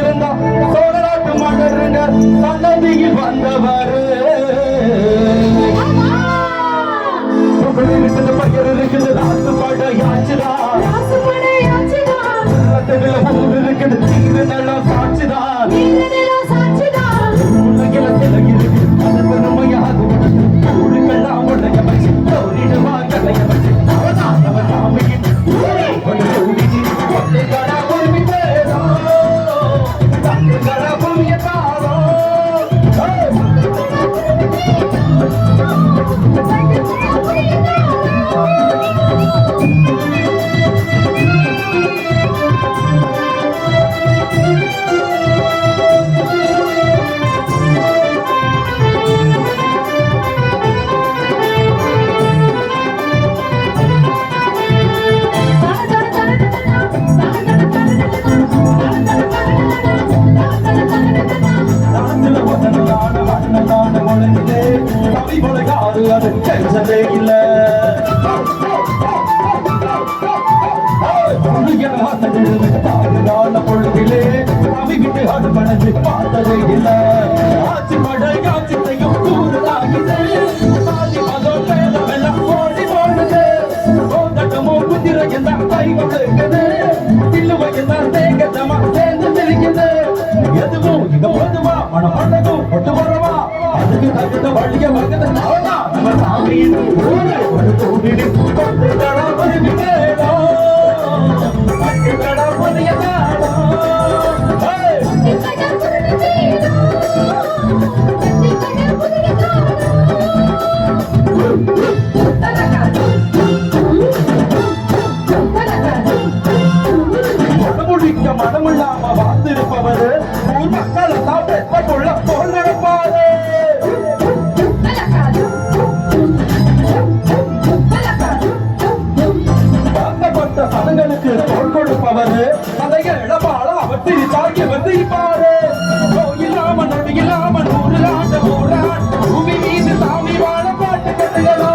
இருந்தா சோழ நாட்டு மன்னருங்க சன்னதியில் வந்தவர் இருக்குது பயிர் இருக்குது ராசு படையாச்சுதா இருக்குது தீரு நிலம் சாட்சிதான் உலகில சிலகி இருக்கு அது பெருமையாது ஊருக்கெல்லாம் உடைய வச்சு தோறிடுவா கலைய வச்சு அவன் சாமியின் அது கெஞ்சதே இல்ல பொழுதிலே அவை விட்டு அது பணந்து பார்த்ததே இல்ல ஆட்சி படை காட்சித்தையும் கூறுதாகிது மதம் பேதமெல்லாம் ஓடி போடுது ஓட்டமோ குதிரை என்ன கை கொடுக்குது சில்லுவை என்ன தேகத்தமா சேர்ந்து தெரிக்குது எதுவும் இங்க போதுமா மனம் அழகும் ஒட்டு வரவா அதுக்கு தகுந்த வழிய மகத நம்ம சாமியின் ஒரு தூண்டில் கொண்டு கடவுள் கேளோ அட்டு கடவுள் எதாடோ மனமுழிக்க மனமில்லாம வாழ்ந்திருப்பவர் ஊர் மக்கள் எல்லாம் பெற்ற கொள்ள போல் நடப்பாரு சதங்களுக்கு தோல் கொடுப்பவர் அதை இழப்பாள அவர் திருச்சாக்கி வந்து இப்பாரு இல்லாம நொடி இல்லாம நூறு ஆண்டு மூடான் பூமி மீது சாமி வாழ பாட்டு கட்டுகளா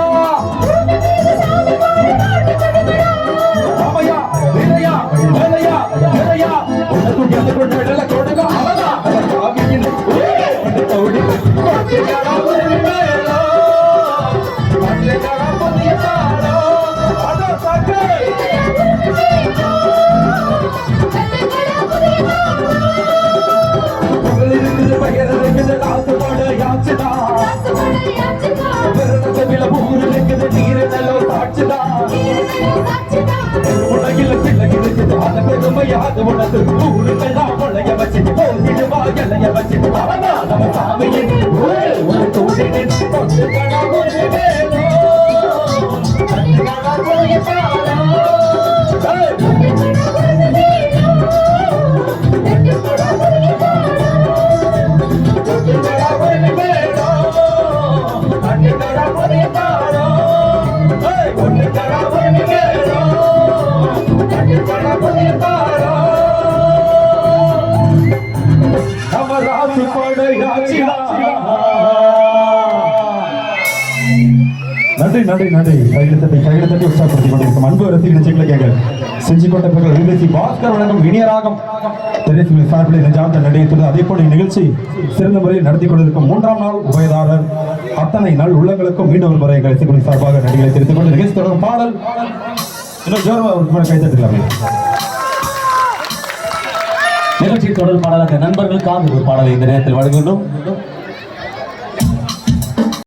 ஆமையா விலையா வேலையா வேலையா உனக்கு எதுக்கு நிழல கொடுங்க அவனா சாமியின் தோடி உலகில பிள்ளை இருக்குது அந்த பெருமையாது உனக்கு ஊருக்கெல்லாம் உழைய வச்சு போட்டிடுவா இலைய வச்சு அவனா நம்ம சாமியின் ஒரு தூண்டினின் கொண்டு கடவுள் வேணும் நன்றி நன்றி நன்றி கையில் தட்டி உற்சாகப்படுத்திக் கொண்டிருக்கும் அன்பு ரசிகர் சிக்கலைக்காக செஞ்சிக்கோட்டை பெயர்கள் விவேசி பாஸ்கர் வழங்கும் இனியராகம் திரைத்துறை சார்பில் நெஞ்சார்ந்த நடைபெற்றது. அதே போல நிகழ்ச்சி சிறந்த முறையில் நடத்தி கொண்டிருக்கும் 3ஆம் நாள் உபயதாரர் அத்தனை நாள் உள்ளங்களுக்கும் மீண்டும் ஒரு முறை எங்கள் இசைக்குழு சார்பாக நடிகளை தெரிவித்துக் கொண்டு நிகழ்ச்சி தொடரும் பாடல் இன்னும் ஜோரமாக கைத்தட்டுக்கலாமே. நிகழ்ச்சி தொடர் பாடலாக நண்பர்களுக்காக ஒரு பாடலை இந்த நேரத்தில் வழங்குகின்றோம்.